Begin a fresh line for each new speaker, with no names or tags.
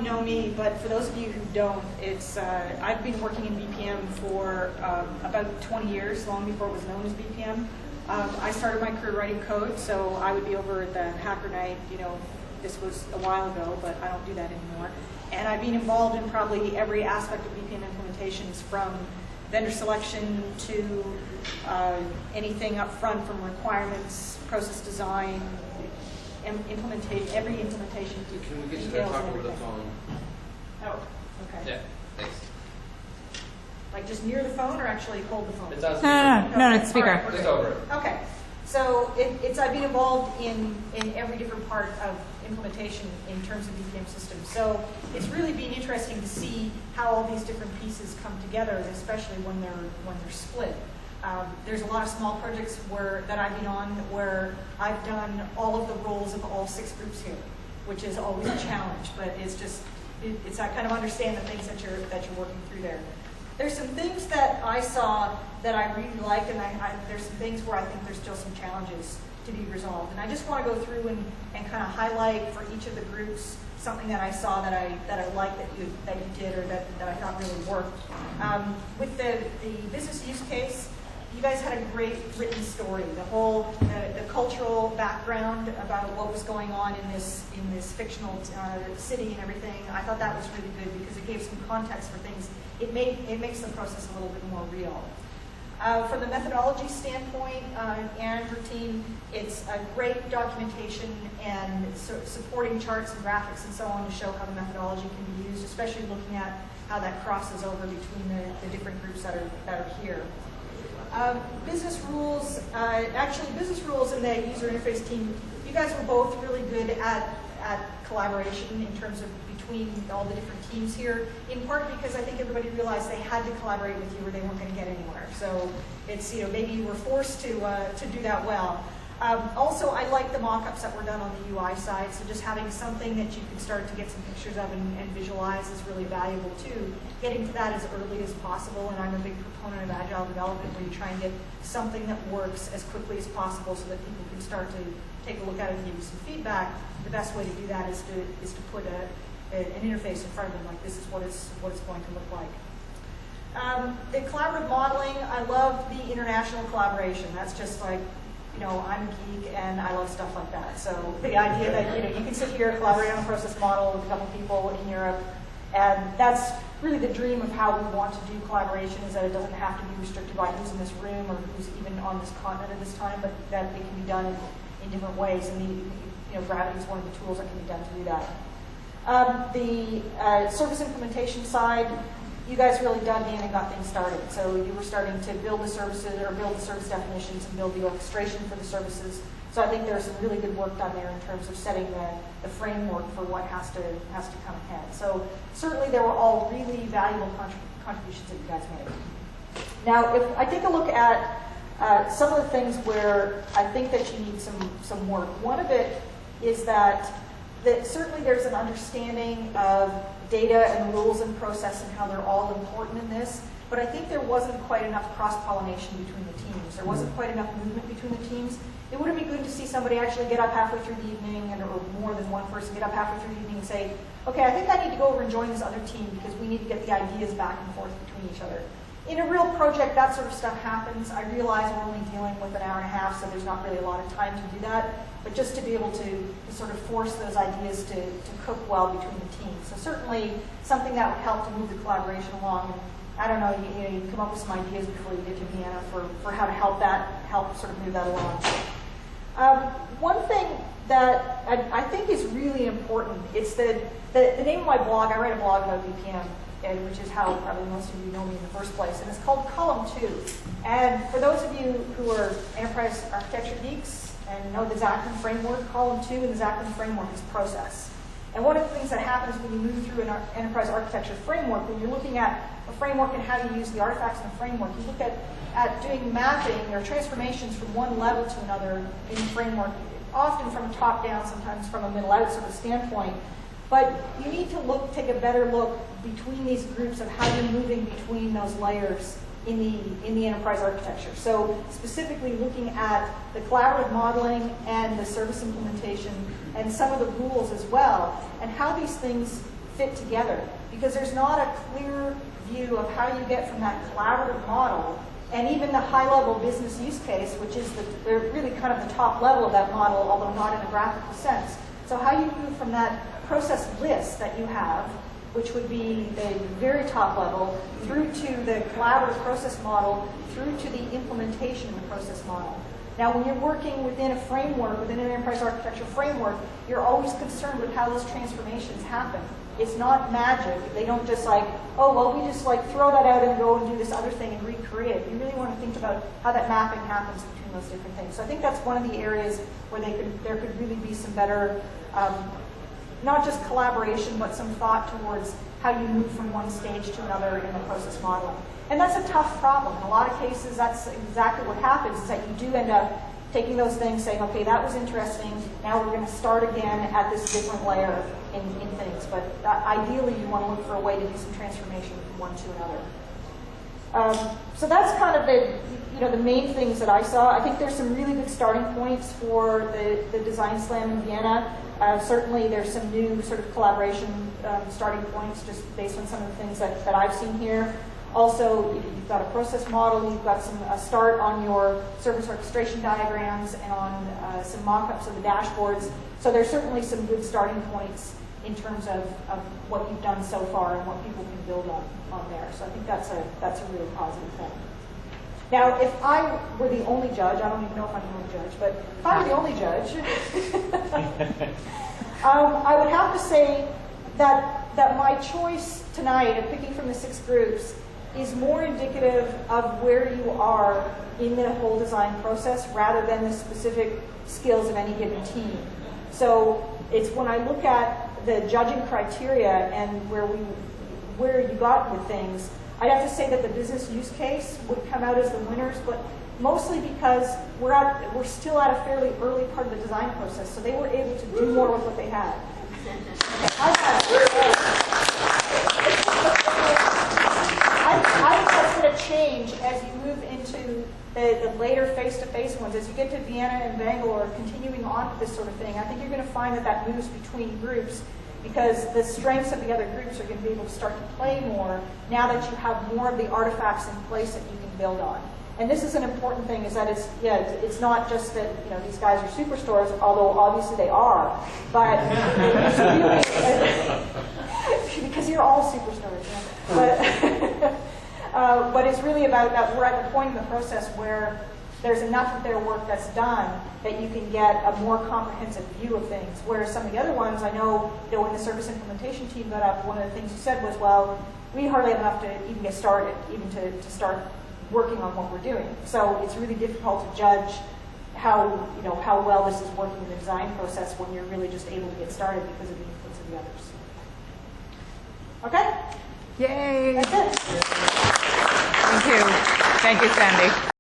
know me, but for those of you who don't, it's I've been working in BPM for about 20 years, long before it was known as BPM. I started my career writing code, so I would be over at the Hacker Night. You know, this was a while ago, but I don't do that anymore. And I've been involved in probably every aspect of BPM implementations, from vendor selection to anything up front, from requirements, process design, every implementation.
Can we get you to talk over the phone?
Oh, okay.
Yeah, thanks.
Like just near the phone, or actually hold the phone?
It's on speaker.
No, it's speaker.
Right,
Just over it.
Okay. So I've been involved in every different part of implementation in terms of BPM systems. So it's really been interesting to see how all these different pieces come together, especially when they're split. There's a lot of small projects that I've been on where I've done all of the roles of all 6 groups here, which is always a challenge. But it's that kind of understand the things that you're working through there. There's some things that I saw that I really like, and there's some things where I think there's still some challenges to be resolved. And I just want to go through and kind of highlight for each of the groups something that I saw that I like that you did, or that I thought really worked. With the business use case, you guys had a great written story. The cultural background about what was going on in this fictional city and everything. I thought that was really good because it gave some context for things. It makes the process a little bit more real. From the methodology standpoint, and her team, it's a great documentation and supporting charts and graphics and so on to show how the methodology can be used, especially looking at how that crosses over between the different groups that are here. Business rules, business rules and the user interface team, you guys were both really good at collaboration in terms of between all the different teams here, in part because I think everybody realized they had to collaborate with you or they weren't going to get anywhere. So it's, maybe you were forced to do that well. Also, I like the mock-ups that were done on the UI side, so just having something that you can start to get some pictures of and visualize is really valuable too. Getting to that as early as possible, and I'm a big proponent of agile development where you try and get something that works as quickly as possible so that people can start to take a look at it and give you some feedback. The best way to do that is to put an interface in front of them, like this is what it's going to look like. The collaborative modeling, I love the international collaboration. That's just like, I'm a geek and I love stuff like that. So the idea that you can sit here and collaborate on a process model with a couple people in Europe, and that's really the dream of how we want to do collaboration, is that it doesn't have to be restricted by who's in this room or who's even on this continent at this time, but that it can be done in different ways. And Gravity is one of the tools that can be done to do that. The service implementation side, you guys really dug in and got things started. So you were starting to build the services, or build the service definitions and build the orchestration for the services. So I think there's some really good work done there in terms of setting the framework for what has to come ahead. So certainly there were all really valuable contributions that you guys made. Now, if I take a look at some of the things where I think that you need some work, one of it is that certainly there's an understanding of data and rules and process and how they're all important in this, but I think there wasn't quite enough cross-pollination between the teams. There wasn't quite enough movement between the teams. It would have been good to see somebody actually get up halfway through the evening, or more than one person get up halfway through the evening and say, okay, I think I need to go over and join this other team because we need to get the ideas back and forth between each other. In a real project, that sort of stuff happens. I realize we're only dealing with an hour and a half, so there's not really a lot of time to do that. But just to be able to sort of force those ideas to cook well between the teams. So certainly something that would help to move the collaboration along. And I don't know, you come up with some ideas before you get to Vienna for how to help sort of move that along. One thing that I think is really important, it's the name of my blog. I write a blog about BPM, which is how probably most of you know me in the first place, and it's called Column 2. And for those of you who are enterprise architecture geeks and know the Zachlin framework, Column 2 in the Zachlin framework is process. And one of the things that happens when you move through an enterprise architecture framework, when you're looking at a framework and how you use the artifacts in the framework, you look at doing mapping or transformations from one level to another in the framework, often from a top-down, sometimes from a middle-out sort of standpoint. But you need to take a better look between these groups of how you're moving between those layers in the enterprise architecture. So specifically looking at the collaborative modeling and the service implementation and some of the rules as well, and how these things fit together, because there's not a clear view of how you get from that collaborative model and even the high-level business use case, which is they're really kind of the top level of that model, although not in a graphical sense. So how you move from that process list that you have, which would be the very top level, through to the collaborative process model, through to the implementation of the process model. Now, when you're working within a framework, within an enterprise architecture framework, you're always concerned with how those transformations happen. It's not magic. They don't just like, oh, well, we just like throw that out and go and do this other thing and recreate it. You really want to think about how that mapping happens between those different things. So I think that's one of the areas where there could really be some better, not just collaboration, but some thought towards how you move from one stage to another in the process modeling. And that's a tough problem. In a lot of cases, that's exactly what happens, is that you do end up taking those things, saying, okay, that was interesting, now we're going to start again at this different layer in things. But ideally, you want to look for a way to do some transformation from one to another. So that's kind of the main things that I saw. I think there's some really good starting points for the Design Slam in Vienna. Certainly, there's some new sort of collaboration starting points just based on some of the things that I've seen here. Also, you've got a process model, you've got a start on your service orchestration diagrams and on some mock-ups of the dashboards. So there's certainly some good starting points in terms of what you've done so far and what people can build on there. So I think that's a really positive thing. Now, if I were the only judge, I don't even know if I'm the only judge, but if I were the only judge, I would have to say that my choice tonight of picking from the 6 groups is more indicative of where you are in the whole design process rather than the specific skills of any given team. So it's when I look at the judging criteria and where you got with things, I'd have to say that the business use case would come out as the winners, but mostly because we're still at a fairly early part of the design process, so they were able to do more with what they had. I think that's going to change as you move into the later face-to-face ones. As you get to Vienna and Bangalore, continuing on with this sort of thing, I think you're going to find that moves between groups because the strengths of the other groups are going to be able to start to play more now that you have more of the artifacts in place that you can build on. And this is an important thing, is that it's not just that these guys are superstores, although obviously they are, but it's really, because you're all superstars. But it's really about that we're at the point in the process where there's enough of their work that's done that you can get a more comprehensive view of things. Whereas some of the other ones, I know, when the service implementation team got up, one of the things you said was, well, we hardly have enough to even get started, even to start working on what we're doing. So it's really difficult to judge how well this is working in the design process when you're really just able to get started because of the inputs of the others. Okay?
Yay!
That's it.
Thank you. Thank you, Sandy.